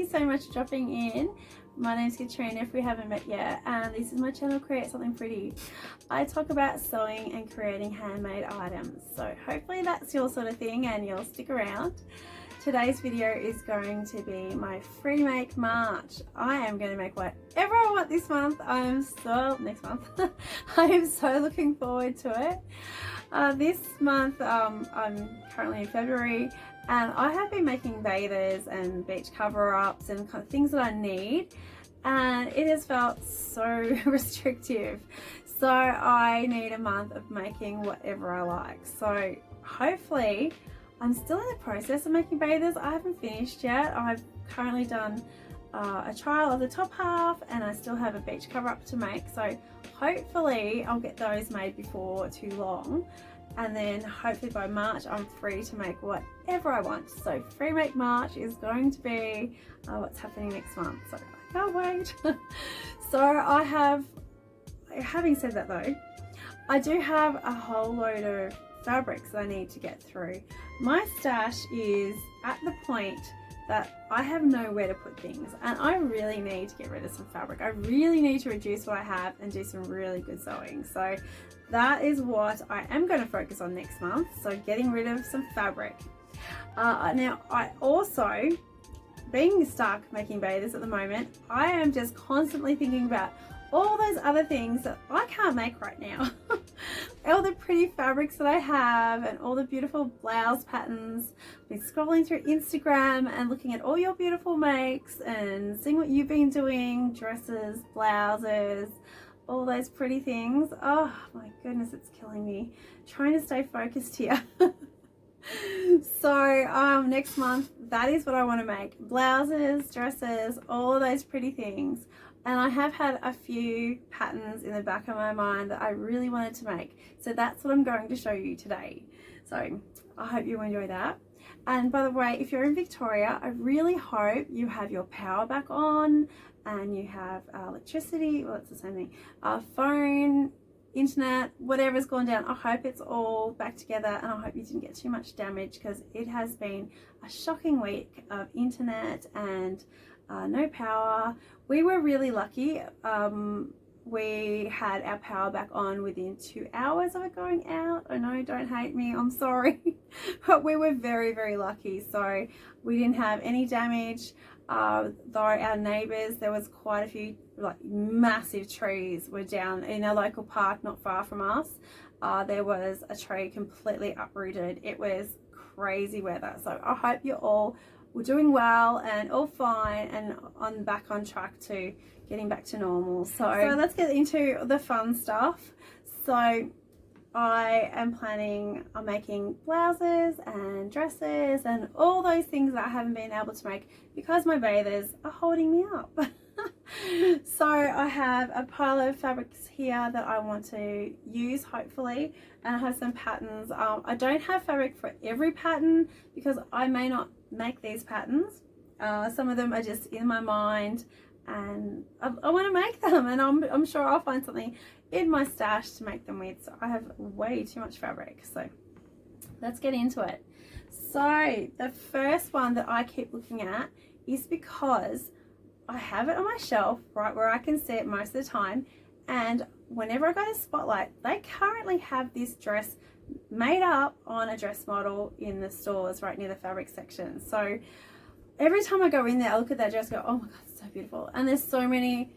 you so much for dropping in. My name's Katrina if we haven't met yet, and this is my channel Create Something Pretty. I talk about sewing and creating handmade items, so hopefully that's your sort of thing and you'll stick around. Today's video is going to be my free make March. I am going to make whatever I want this month. Next month. I am so looking forward to it. This month I'm currently in February, and I have been making bathers and beach cover-ups and kind of things that I need, and it has felt so restrictive. So I need a month of making whatever I like. So hopefully, I'm still in the process of making bathers. I haven't finished yet. I've currently done a trial of the top half, and I still have a beach cover-up to make. So hopefully I'll get those made before too long, and then hopefully by March I'm free to make whatever I want. So free make March is going to be what's happening next month, so I can't wait. So having said that though, I do have a whole load of fabrics that I need to get through. My stash is at the point that I have nowhere to put things, and I really need to get rid of some fabric. I really need to reduce what I have and do some really good sewing. So that is what I am going to focus on next month, so getting rid of some fabric. Now I also, being stuck making bathers at the moment, I am just constantly thinking about all those other things that I can't make right now. All the pretty fabrics that I have and all the beautiful blouse patterns. I've been scrolling through Instagram and looking at all your beautiful makes and seeing what you've been doing, dresses, blouses, all those pretty things. Oh my goodness, it's killing me trying to stay focused here. So next month, that is what I want to make: blouses, dresses, all of those pretty things. And I have had a few patterns in the back of my mind that I really wanted to make, so that's what I'm going to show you today. So I hope you enjoy that. And by the way, if you're in Victoria, I really hope you have your power back on and you have electricity, well, it's the same thing, phone, internet, whatever's gone down. I hope it's all back together, and I hope you didn't get too much damage, because it has been a shocking week of internet and no power. We were really lucky. We had our power back on within 2 hours of it going out. I know, don't hate me, I'm sorry. But we were very, very lucky. So we didn't have any damage. Though our neighbours, there was quite a few massive trees were down in a local park not far from us. There was a tree completely uprooted. It was crazy weather. So I hope you all were doing well and all fine and back on track to getting back to normal. So let's get into the fun stuff. So I am planning on making blouses and dresses and all those things that I haven't been able to make because my bathers are holding me up. So I have a pile of fabrics here that I want to use, hopefully, and I have some patterns. I don't have fabric for every pattern because I may not make these patterns. Some of them are just in my mind, and I want to make them, and I'm sure I'll find something in my stash to make them with. So I have way too much fabric, so let's get into it. So the first one that I keep looking at is because I have it on my shelf right where I can see it most of the time, and whenever I go to Spotlight, they currently have this dress made up on a dress model in the stores right near the fabric section. So every time I go in there, I look at that dress and go, oh my god, it's so beautiful. And there's so many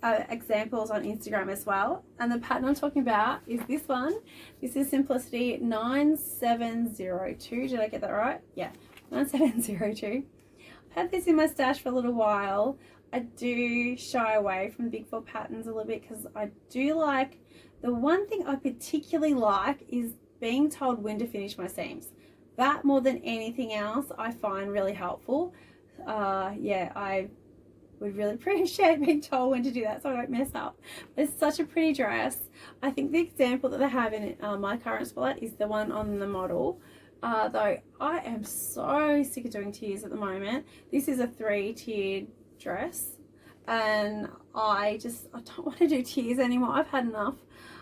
examples on Instagram as well, and the pattern I'm talking about is this one. This is Simplicity 9702. Did I get that right? Yeah, 9702. I've had this in my stash for a little while. I do shy away from the big four patterns a little bit because I do like, the one thing I particularly like is being told when to finish my seams. That, more than anything else, I find really helpful. Yeah, I would really appreciate being told when to do that so I don't mess up. It's such a pretty dress. I think the example that they have in my current Spotlight is the one on the model. Though I am so sick of doing tiers at the moment. This is a 3-tiered dress, and I don't want to do tiers anymore. I've had enough.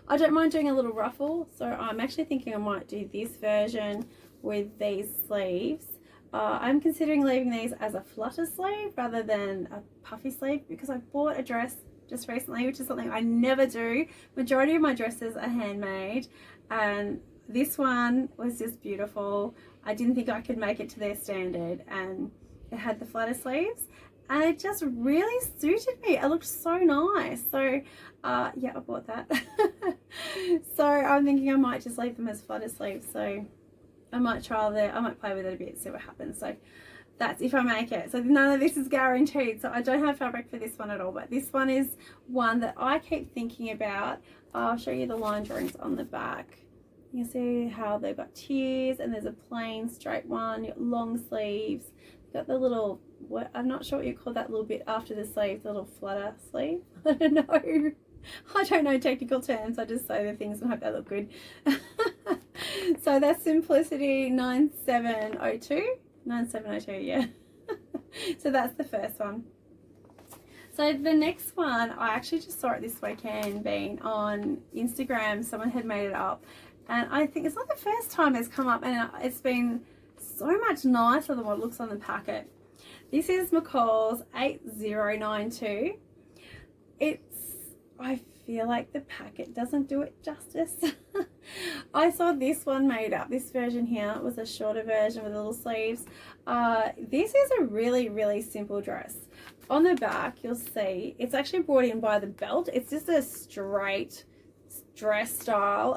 I don't mind doing a little ruffle, so I'm actually thinking I might do this version with these sleeves. I'm considering leaving these as a flutter sleeve rather than a puffy sleeve, because I bought a dress just recently, which is something I never do. Majority of my dresses are handmade, and this one was just beautiful. I didn't think I could make it to their standard, and it had the flutter sleeves and it just really suited me. It looked so nice. So yeah, I bought that. So I'm thinking I might just leave them as flutter sleeves. So I might I might play with it a bit, see what happens. So that's if I make it. So none of this is guaranteed. So I don't have fabric for this one at all, but this one is one that I keep thinking about. I'll show you the line drawings on the back. You can see how they've got tiers, and there's a plain straight one, you've got long sleeves, you've got the little, what, I'm not sure what you call that little bit after the sleeve, the little flutter sleeve. I don't know technical terms, I just say the things and hope they look good. So that's Simplicity 9702, yeah. So that's the first one. So the next one, I actually just saw it this weekend, being on Instagram, someone had made it up, and I think it's not the first time it's come up, and it's been so much nicer than what it looks on the packet. This is McCall's 8092. I feel like the packet doesn't do it justice. I saw this one made up. This version here was a shorter version with little sleeves. This is a really, really simple dress. On the back, you'll see it's actually brought in by the belt. It's just a straight dress style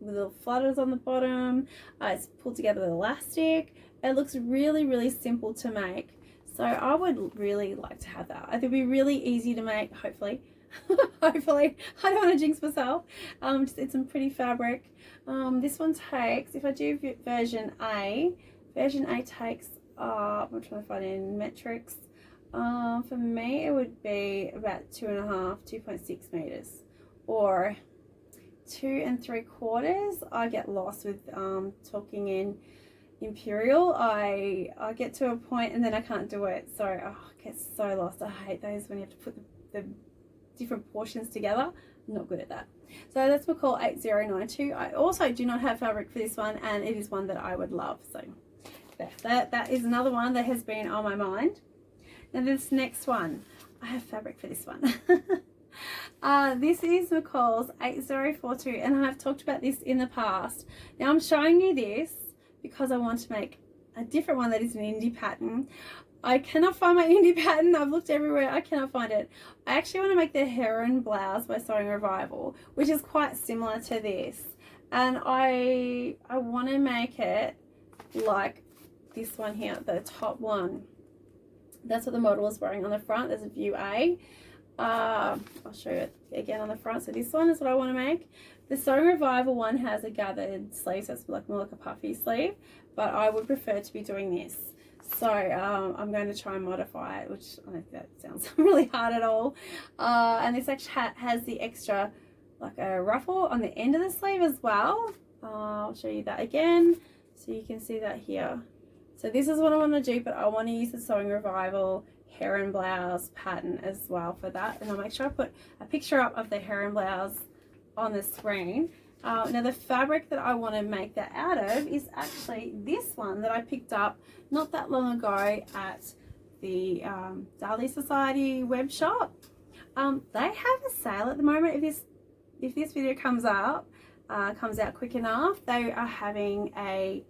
with little flutters on the bottom. It's pulled together with elastic. It looks really, really simple to make. So I would really like to have that. It would be really easy to make, hopefully. Hopefully, I don't want to jinx myself. Just it's some pretty fabric. This one takes, if I do version A takes I'm trying to find in metrics. For me it would be about 2.6 meters, or 2 3/4. I get lost with talking in Imperial. I get to a point and then I can't do it, so I get so lost. I hate those when you have to put the different portions together. I'm not good at that. So that's McCall 8092. I also do not have fabric for this one, and it is one that I would love. So that is another one that has been on my mind. Now this next one, I have fabric for this one. This is McCall's 8042, and I've talked about this in the past. Now I'm showing you this because I want to make a different one that is an indie pattern. I cannot find my indie pattern. I've looked everywhere. I cannot find it. I actually want to make the heron blouse by Sewing Revival, which is quite similar to this. And I want to make it like this one here, the top one. That's what the model is wearing on the front. There's a view A. I'll show you it again on the front. So this one is what I want to make. The Sewing Revival one has a gathered sleeve, so it's like more like a puffy sleeve, but I would prefer to be doing this. So I'm going to try and modify it, which I don't think that sounds really hard at all. And this actually has the extra, like a ruffle on the end of the sleeve as well. I'll show you that again, so you can see that here. So this is what I want to do, but I want to use the Sewing Revival heron blouse pattern as well for that. And I'll make sure I put a picture up of the heron blouse on the screen. Now the fabric that I want to make that out of is actually this one that I picked up not that long ago at the Dali Society web shop. They have a sale at the moment. If this video comes out quick enough, they are having a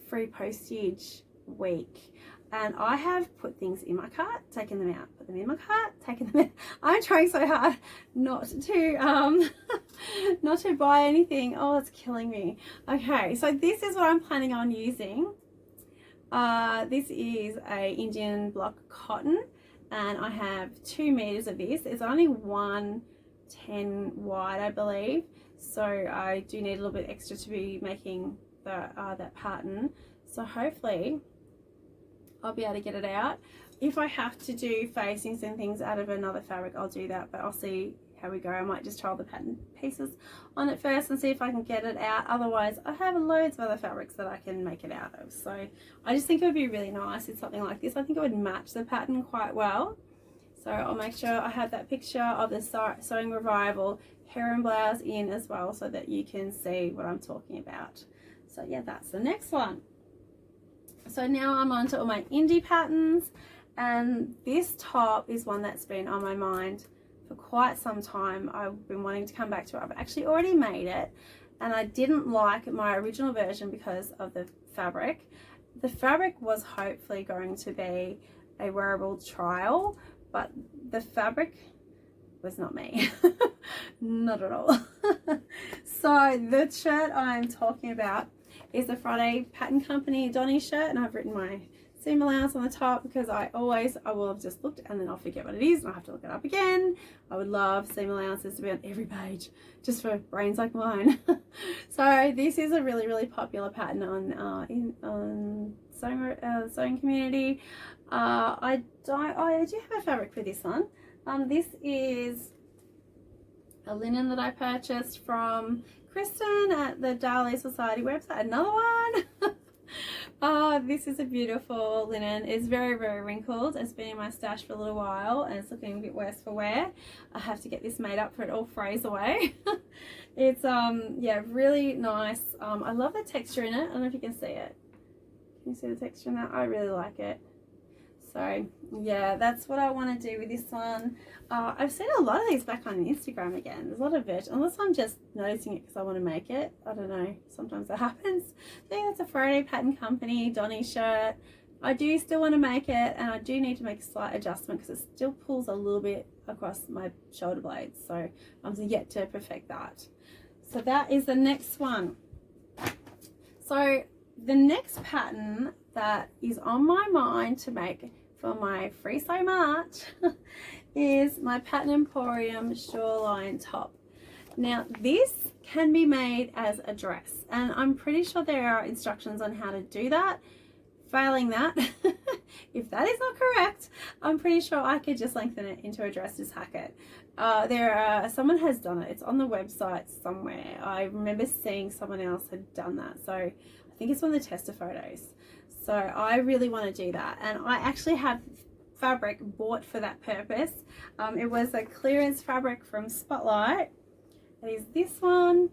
free postage week. And I have put things in my cart, taken them out, put them in my cart, taken them out. I'm trying so hard not to not to buy anything. Oh, it's killing me. Okay, so this is what I'm planning on using. This is a Indian block cotton, and I have 2 meters of this. It's only 110 wide, I believe. So I do need a little bit extra to be making that pattern. So hopefully I'll be able to get it out. If I have to do facings and things out of another fabric, I'll do that, but I'll see how we go. I might just trial the pattern pieces on it first and see if I can get it out. Otherwise, I have loads of other fabrics that I can make it out of. So I just think it would be really nice in something like this. I think it would match the pattern quite well. So I'll make sure I have that picture of the Sewing Revival heron blouse in as well, so that you can see what I'm talking about. So yeah, that's the next one. So now I'm on to all my indie patterns, and this top is one that's been on my mind for quite some time. I've been wanting to come back to it. I've actually already made it, and I didn't like my original version because of the fabric. The fabric was hopefully going to be a wearable trial, but the fabric was not me. Not at all. So the shirt I'm talking about is the Friday Pattern Company Donny shirt, and I've written my seam allowance on the top because I will have just looked and then I'll forget what it is and I'll have to look it up again. I would love seam allowances to be on every page just for brains like mine. So this is a really popular pattern on sewing community. I do have a fabric for this one. This is a linen that I purchased from Kristen at the Dali Society website. Another one. This is a beautiful linen. It's very wrinkled. It's been in my stash for a little while and it's looking a bit worse for wear. I have to get this made up for it all frays away. It's yeah, really nice. I love the texture in it. I don't know if you can see it. Can you see the texture in that? I really like it. So yeah, that's what I want to do with this one. I've seen a lot of these back on Instagram again. There's a lot of it, unless I'm just noticing it because I want to make it. I don't know, sometimes that happens. I think that's a Friday Pattern Company Donny shirt. I do still want to make it, and I do need to make a slight adjustment because it still pulls a little bit across my shoulder blades, so I'm yet to perfect that. So that is the next one. So the next pattern that is on my mind to make for my Free Sew March is my Pattern Emporium shoreline top. Now this can be made as a dress, and I'm pretty sure there are instructions on how to do that. Failing that, if that is not correct, I'm pretty sure I could just lengthen it into a dress, just hack it. Someone has done it. It's on the website somewhere. I remember seeing someone else had done that, so I think it's one of the tester photos. So I really want to do that, and I actually have fabric bought for that purpose. It was a clearance fabric from Spotlight. It is this one.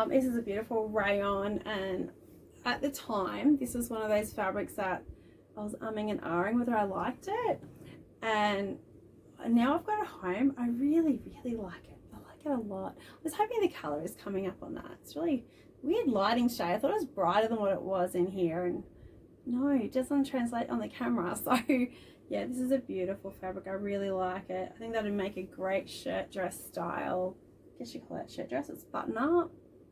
This is a beautiful rayon, and at the time this was one of those fabrics that I was umming and ahhing whether I liked it, and now I've got it home. I really like it. I like it a lot. I was hoping the color is coming up on that. It's really weird lighting shade. I thought it was brighter than what it was in here, and no, it doesn't translate on the camera. So yeah, this is a beautiful fabric. I really like it. I think that would make a great shirt dress style. I guess you call that shirt dress. It's button up.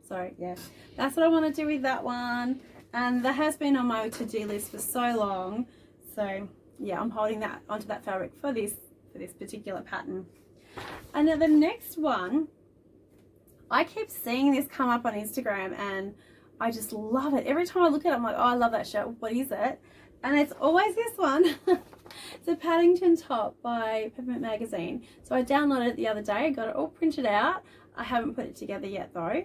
So yeah, that's what I want to do with that one, and that has been on my to-do list for so long. So yeah, I'm holding that onto that fabric for this particular pattern. And now the next one, I keep seeing this come up on Instagram and I just love it. Every time I look at it, I'm like, oh, I love that shirt. What is it? And it's always this one. It's a Paddington top by Peppermint Magazine. So I downloaded it the other day. I got it all printed out. I haven't put it together yet though.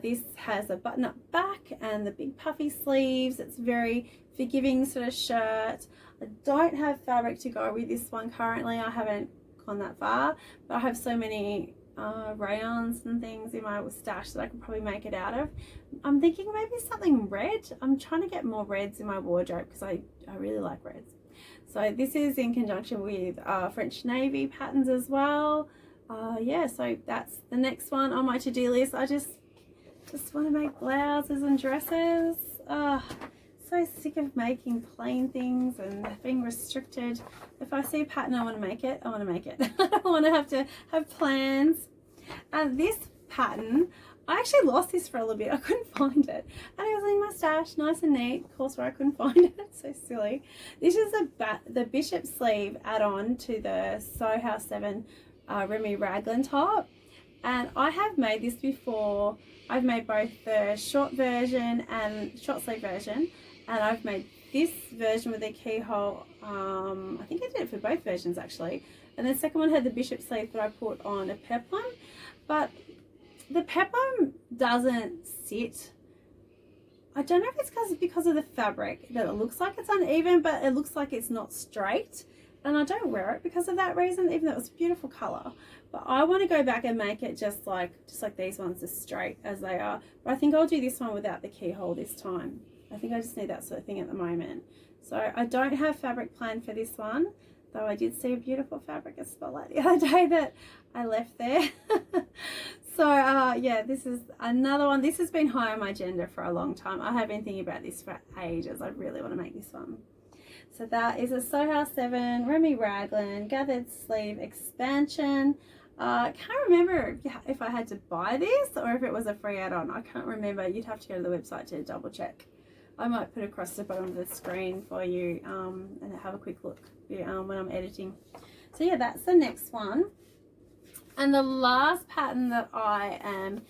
This has a button-up back and the big puffy sleeves. It's very forgiving sort of shirt. I don't have fabric to go with this one currently. I haven't gone that far, but I have so many rayons and things in my stash that I could probably make it out of. I'm thinking maybe something red. I'm trying to get more reds in my wardrobe because I really like reds. So this is in conjunction with French Navy patterns as well. Yeah, so that's the next one on my to-do list. I just want to make blouses and dresses. So sick of making plain things and being restricted. If I see a pattern I want to make it, I want to make it. I don't want to have plans. This pattern, I actually lost this for a little bit. I couldn't find it, and it was in my stash, nice and neat. Of course, where I couldn't find it. So silly. This is the bishop sleeve add-on to the Sew House 7 Remy Raglan top, and I have made this before. I've made both the short version and short sleeve version, and I've made this version with a keyhole. I think I did it for both versions actually, and the second one had the bishop sleeve that I put on a peplum, but the peplum doesn't sit. I don't know if it's because of the fabric that it looks like it's uneven, but it looks like it's not straight. and I don't wear it because of that reason, even though it's a beautiful color. But I want to go back and make it just like these ones, as straight as they are. But I think I'll do this one without the keyhole this time. I think I just need that sort of thing at the moment. So I don't have fabric planned for this one, though I did see a beautiful fabric at Spotlight the other day that I left there. So yeah, this is another one. This has been high on my agenda for a long time. I have been thinking about this for ages. I really want to make this one. So that is a Soho House 7 Remy Raglan gathered sleeve expansion. I can't remember if I had to buy this or if it was a free add-on. I can't remember. You'd have to go to the website to double check. I might put it across the bottom of the screen for you and have a quick look when I'm editing. So yeah, that's the next one. And the last pattern that I am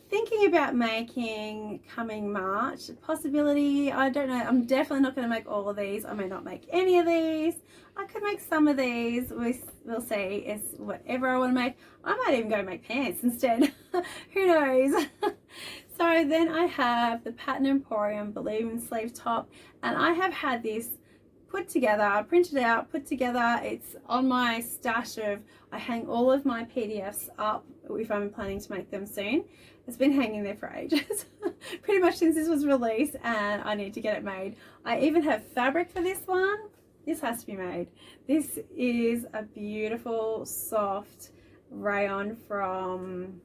thinking about making coming March, possibility, I don't know, I'm definitely not going to make all of these. I may not make any of these. I could make some of these. We'll see. It's whatever I want to make. I might even go make pants instead. Who knows? So then I have the Pattern Emporium balloon sleeve top, and I have had this put together, printed out, put together. It's on my stash of, I hang all of my PDFs up if I'm planning to make them soon. It's been hanging there for ages, pretty much since this was released, and I need to get it made. I even have fabric for this one. This has to be made. This is a beautiful soft rayon from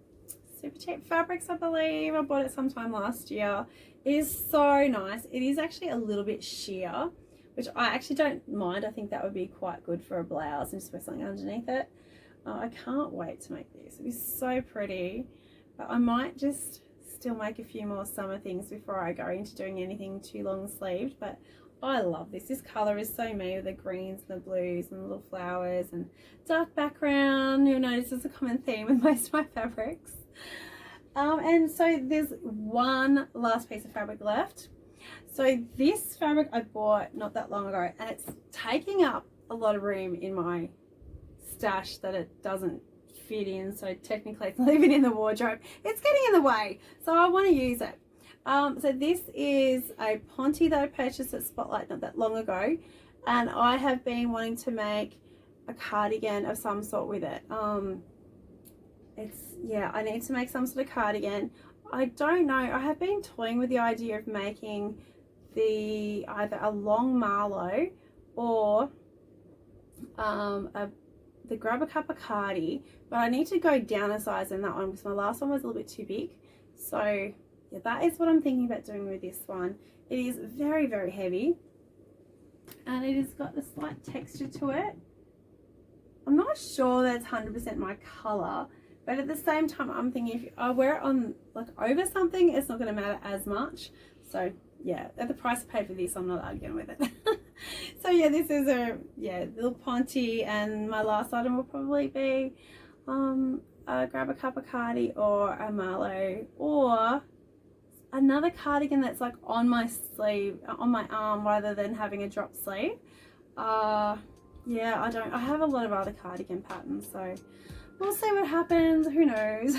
Super Cheap Fabrics, I believe. I bought it sometime last year. It is so nice. It is actually a little bit sheer, which I actually don't mind. I think that would be quite good for a blouse and just wear something underneath it. I can't wait to make this. It'd be so pretty. But I might just still make a few more summer things before I go into doing anything too long sleeved. But I love this. This colour is so me, with the greens and the blues and the little flowers and dark background. You'll notice it's a common theme with most of my fabrics. And so there's one last piece of fabric left. So this fabric I bought not that long ago, and it's taking up a lot of room in my stash that it doesn't fit in. So technically it's not even in the wardrobe. It's getting in the way. So I want to use it. So this is a Ponte that I purchased at Spotlight not that long ago, and I have been wanting to make a cardigan of some sort with it. I need to make some sort of cardigan. I don't know, I have been toying with the idea of making either a long marlow or the grab a cuppa cardi, but I need to go down a size in that one because my last one was a little bit too big. So yeah, that is what I'm thinking about doing with this one. It is very, very heavy, and it has got a slight texture to it. I'm not sure that it's 100% my colour, but at the same time I'm thinking if I wear it on like over something, it's not going to matter as much. So yeah, at the price I paid for this, I'm not arguing with it. So yeah, this is a little Ponte, and my last item will probably be a grab a cuppa cardi or a marlow or another cardigan that's like on my sleeve, on my arm, rather than having a drop sleeve. I have a lot of other cardigan patterns, so we'll see what happens. Who knows?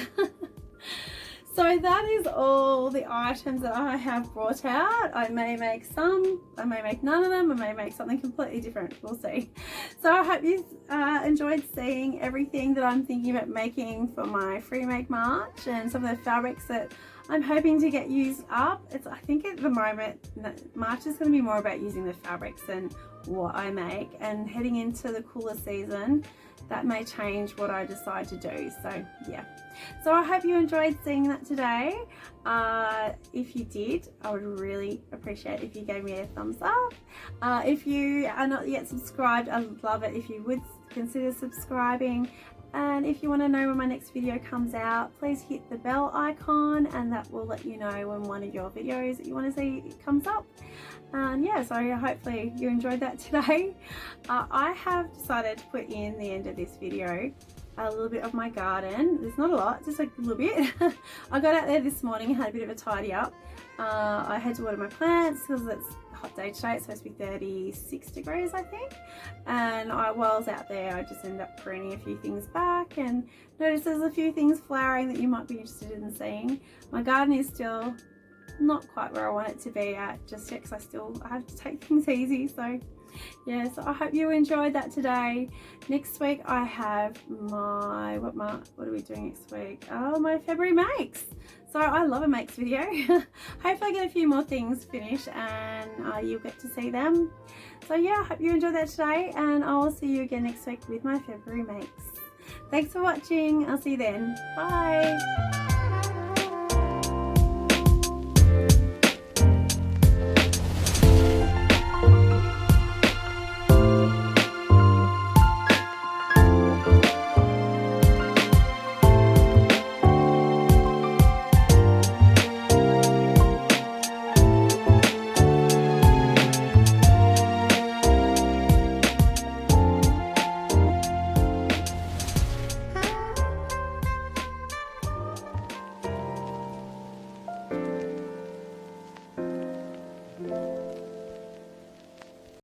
So that is all the items that I have brought out. I may make some, I may make none of them, I may make something completely different. We'll see. So I hope you enjoyed seeing everything that I'm thinking about making for my Free Make March, and some of the fabrics that I'm hoping to get used up. I think at the moment, March is going to be more about using the fabrics than what I make, and heading into the cooler season, that may change what I decide to do. So yeah, so I hope you enjoyed seeing that today. If you did, I would really appreciate if you gave me a thumbs up. If you are not yet subscribed, I would love it if you would consider subscribing. And if you want to know when my next video comes out, please hit the bell icon, and that will let you know when one of your videos that you want to see comes up. And yeah, so hopefully you enjoyed that today. I have decided to put in the end of this video a little bit of my garden. There's not a lot, just like a little bit. I got out there this morning and had a bit of a tidy up. I had to water my plants because it's a hot day today. It's supposed to be 36 degrees, I think. And while I was out there, I just ended up pruning a few things back, and noticed there's a few things flowering that you might be interested in seeing. My garden is still not quite where I want it to be at just yet, because I have to take things easy. So Yeah, so I hope you enjoyed that today. Next week I have my, what are we doing next week? Oh, my February makes. So I love a makes video. Hopefully I get a few more things finished and you'll get to see them. So yeah, I hope you enjoyed that today, and I will see you again next week with my February makes. Thanks for watching. I'll see you then. Bye.